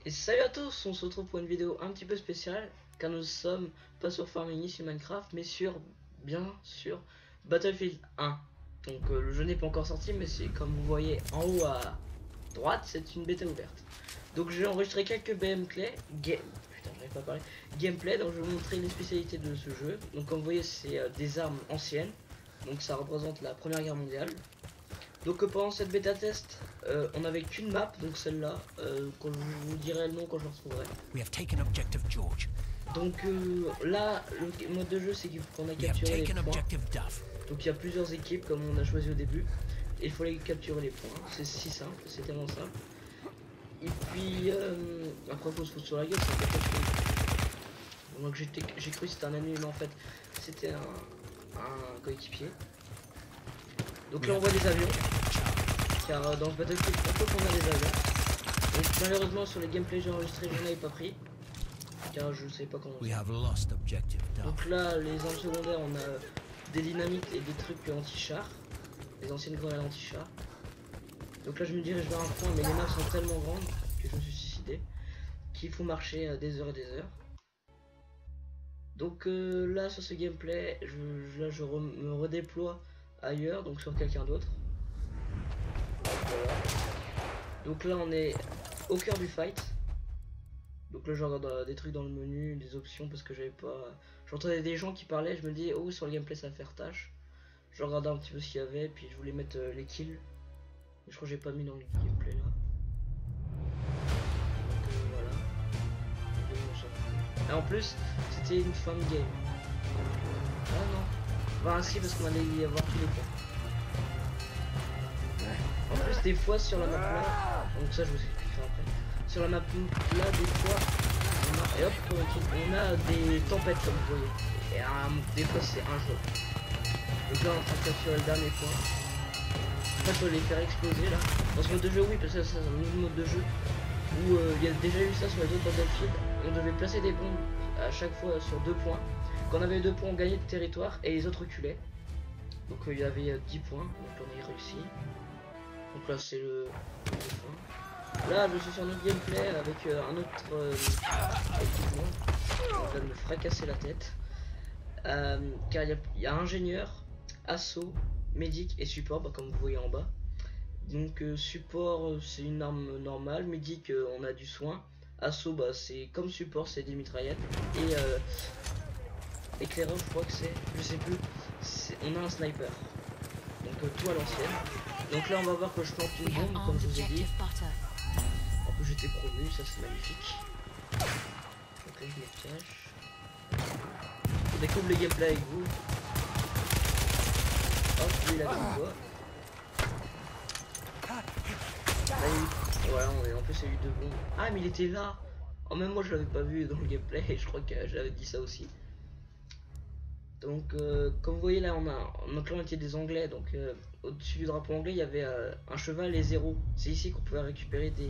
Et salut à tous, on se retrouve pour une vidéo un petit peu spéciale, car nous sommes pas sur Farming sur Minecraft, mais bien sûr, Battlefield 1. Donc le jeu n'est pas encore sorti, mais c'est comme vous voyez en haut à droite, c'est une bêta ouverte. Donc j'ai enregistré quelques gameplay, gameplay, donc je vais vous montrer les spécialités de ce jeu. Donc comme vous voyez, c'est des armes anciennes, donc ça représente la Première Guerre mondiale. Donc pendant cette bêta test, on n'avait qu'une map, donc celle-là, quand je vous dirai le nom quand je le retrouverai. Donc là, le mode de jeu, c'est qu'on a capturé les points. Donc il y a plusieurs équipes comme on a choisi au début. Et il faut les capturer les points. C'est si simple, c'est tellement simple. Et puis après faut se foutre sur la gueule, c'est un peu compliqué. Donc j'ai cru que c'était un ennemi, mais en fait c'était un coéquipier. Donc là on voit des avions, car dans ce Battlefield on peut prendre des avions. Donc malheureusement sur les gameplays j'ai enregistré, j'en avais pas pris, car je sais pas comment. Donc là les armes secondaires, on a des dynamites et des trucs anti-char, les anciennes grenades anti-char. Donc là je me dirige vers un point, mais les maps sont tellement grandes que je me suis suicidé, qu'il faut marcher des heures et des heures. Donc là sur ce gameplay, je me redéploie ailleurs, donc sur quelqu'un d'autre. Voilà. Donc là on est au cœur du fight. Donc là je regarde des trucs dans le menu, des options, parce que j'avais pas... J'entendais des gens qui parlaient, je me dis oh sur le gameplay ça va faire tâche. Je regardais un petit peu ce qu'il y avait, puis je voulais mettre les kills. Mais je crois que j'ai pas mis dans le gameplay là. Donc voilà. Et en plus c'était une fin de game. Ah non. Bah si, parce qu'on allait y avoir tous les points. En plus des fois sur la map là, donc ça je vous expliquerai après. Sur la map là des fois et hop on a des tempêtes comme vous voyez. Et des fois c'est un jeu. Donc là on est en train de capturer le dernier point. Après je dois les faire exploser là. Dans ce mode de jeu oui, parce que ça c'est un nouveau mode de jeu où il y a déjà eu ça sur les autres Battlefield. On devait placer des bombes à chaque fois sur 2 points. Quand on avait 2 points, on gagnait de territoire et les autres reculaient. Donc il y avait 10 points, donc on y réussi. Donc là c'est le point. Là je suis sur un autre gameplay avec un autre équipement. On va me fracasser la tête. Car il y a ingénieur, assaut, médic et support, comme vous voyez en bas. Donc support c'est une arme normale, médic on a du soin. Assaut c'est comme support, c'est des mitraillettes. Et éclaireur je crois que c'est, je sais plus, on a un sniper. Donc tout à l'ancienne. Donc là on va voir que je plante une bombe comme je vous ai dit. En plus j'étais promu, ça c'est magnifique. Donc là je me cache. On découvre le gameplay avec vous. Hop, lui il a dit quoi. Voilà, en plus il y a eu 2 bombes. Ah mais il était là. Oh, même moi je l'avais pas vu dans le gameplay et je crois que j'avais dit ça aussi. Donc comme vous voyez là on a notre clan était des anglais, donc au-dessus du drapeau anglais il y avait un cheval et 0. C'est ici qu'on pouvait récupérer des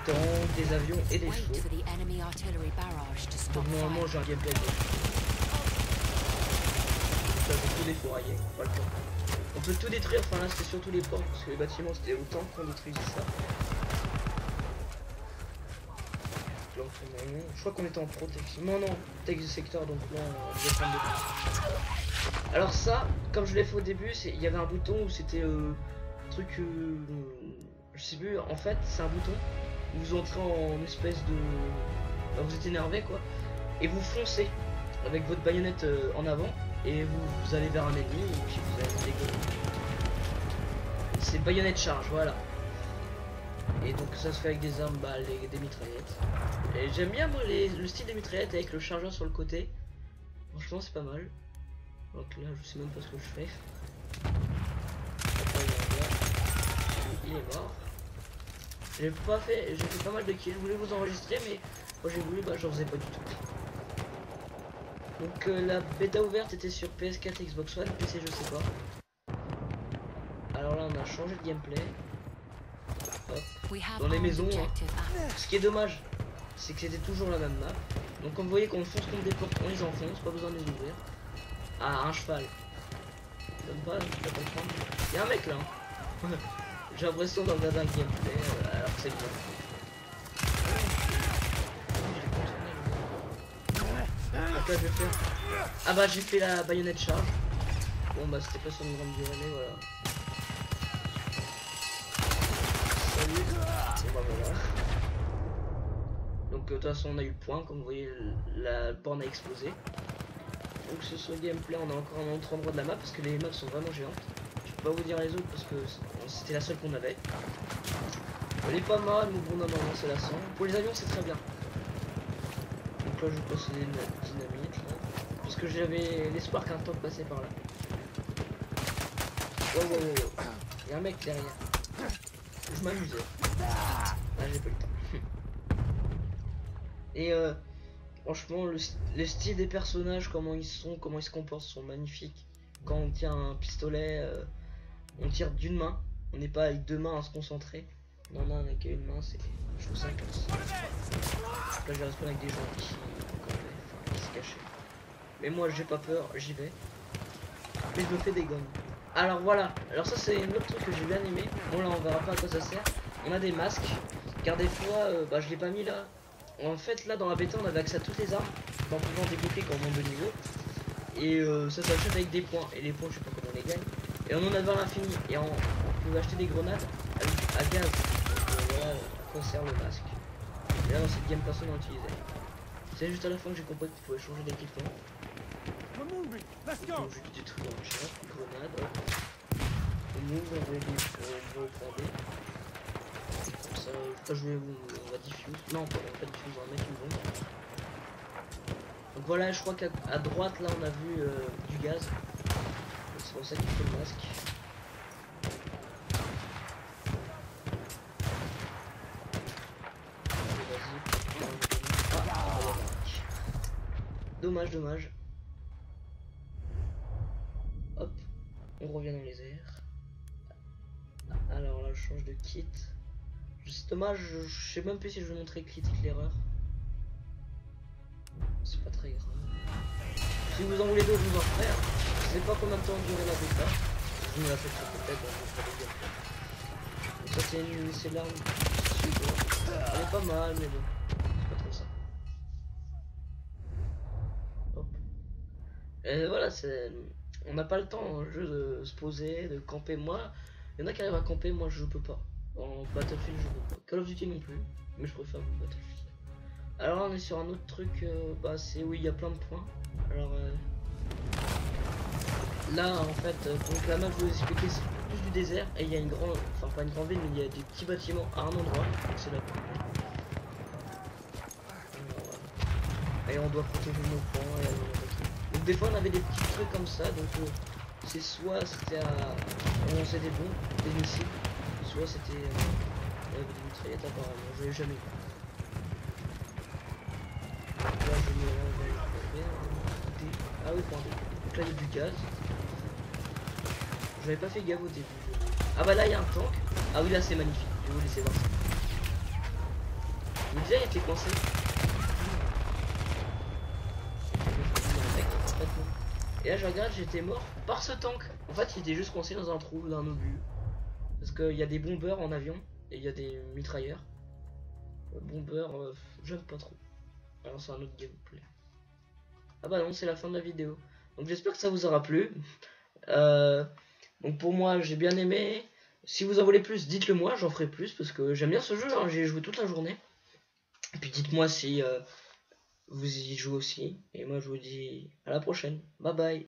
tanks, des avions et des chevaux. Donc normalement j'ai un gameplay de... Ça c'est tous les fourraillés, pas le temps. On peut tout détruire, enfin là c'était surtout les portes parce que les bâtiments c'était autant qu'on détruisait ça. Je crois qu'on était en protection. Non, texte de secteur, donc là on devait prendre des points. Alors ça, comme je l'ai fait au début, il y avait un bouton où c'était truc, je sais plus, en fait c'est un bouton où vous entrez en espèce de... Enfin, vous êtes énervé quoi, et vous foncez avec votre baïonnette en avant, et vous allez vers un ennemi, et puis vous allez décoller. C'est baïonnette charge, voilà. Et donc ça se fait avec des armes, des mitraillettes. Et j'aime bien moi le style des mitraillettes avec le chargeur sur le côté. Franchement c'est pas mal. Donc là je sais même pas ce que je fais. Après, il est mort. J'ai fait pas mal de kills, je voulais vous enregistrer mais quand j'ai voulu j'en faisais pas du tout. Donc la bêta ouverte était sur PS4, Xbox One, PC je sais pas. Alors là on a changé de gameplay. Hop. Dans les maisons, Ce qui est dommage, c'est que c'était toujours la même map. Donc comme vous voyez, quand on fonce contre des portes, on les enfonce, pas besoin de les ouvrir. Ah, un cheval. Ça donne pas, je peux comprendre. Il y a un mec là. Hein. J'ai l'impression d'en regarder un gameplay, alors que c'est bien. là je vais faire. Ah bah j'ai fait la baïonnette charge. Bon bah c'était pas sur une grande durée mais voilà. Salut. Bon bah voilà. Donc de toute façon on a eu le point, comme vous voyez la borne a explosé. Donc c'est ce gameplay, on est encore à un autre endroit de la map parce que les maps sont vraiment géantes. Je peux pas vous dire les autres parce que c'était la seule qu'on avait. Elle est pas mal, mais bon normalement c'est la 100. Pour les avions c'est très bien. Donc là je passe les dynamites là. Parce que j'avais l'espoir qu'un tank passait par là. Wow wow wow. Y'a un mec derrière. Je m'amusais. Ah j'ai pas eu le temps. Et franchement le style des personnages, comment ils sont, comment ils se comportent sont magnifiques. Quand on tient un pistolet, on tire d'une main. On n'est pas avec deux mains à se concentrer. Non non, on n'a qu'une main, c'est. Je trouve ça classe. Là j'ai respawn avec des gens qui se cachaient. Mais moi j'ai pas peur, j'y vais. Mais je me fais des gommes. Alors voilà, alors ça c'est un autre truc que j'ai bien aimé. Bon là on verra pas à quoi ça sert. On a des masques, car des fois, bah je l'ai pas mis là. En fait là dans la bêta on avait accès à toutes les armes, en pouvant débloquer quand on monte de niveau. Et ça s'achète avec des points. Et les points je sais pas comment on les gagne. Et on en avait à l'infini. Et on pouvait acheter des grenades à gaz. Donc voilà à quoi sert le masque. Et là dans cette game personne n'a utilisé. C'est juste à la fin que j'ai compris qu'il pouvait changer d'équipement. Donc je détruis un chat, grenade, hop. On ouvre, on va au B. Comme ça, après je vais on va diffuse. Non, pas diffuse, on va mettre une bombe. Donc voilà, je crois qu'à droite là on a vu du gaz. C'est pour ça qu'il faut le masque. Dommage, dommage. Hop, on revient dans les airs. Alors là, je change de kit. C'est dommage, je sais même plus si je vais montrer critique l'erreur. C'est pas très grave. Si vous en voulez d'autres, je vous en ferai. Je sais pas combien de temps durer la bêta. Je me la fais peut-être dans le gameplay. Donc ça c'est l'arme. Elle est pas mal, mais bon, c'est pas trop ça. Hop. Et voilà, c'est. On n'a pas le temps en jeu de se poser, de camper. Moi, il y en a qui arrivent à camper, moi je peux pas. En Battlefield, je peux pas. Call of Duty non plus, mais je préfère le Battlefield. Alors là, on est sur un autre truc, bah c'est où il y a plein de points. Alors là, en fait, donc la map, je vous expliquer, c'est plus du désert et il y a une grande, enfin pas une grande ville, mais il y a des petits bâtiments à un endroit. C'est là. Et on doit protéger nos points. Donc des fois, on avait des petits trucs comme ça, donc c'est soit c'était à on lançait des bombes, des missiles, soit c'était il y avait des mitraillettes apparemment, je l'ai jamais vu. Là je me ah oui, pardon. Donc là il y a du gaz. J'avais pas fait gaffe au début. Ah bah là il y a un tank. Ah oui là c'est magnifique, je vais vous laisser voir ça. Mais déjà il était coincé. Et là je regarde, j'étais mort par ce tank. En fait il était juste coincé dans un trou d'un obus. Parce qu'il y a des bombeurs en avion et il y a des mitrailleurs. Bombeurs, j'aime pas trop. Alors c'est un autre gameplay. Ah bah non, c'est la fin de la vidéo. Donc j'espère que ça vous aura plu. Donc pour moi j'ai bien aimé. Si vous en voulez plus, dites-le moi, j'en ferai plus parce que j'aime bien ce jeu, hein. J'ai joué toute la journée. Et puis dites-moi si vous y jouez aussi. Et moi je vous dis à la prochaine. Bye bye.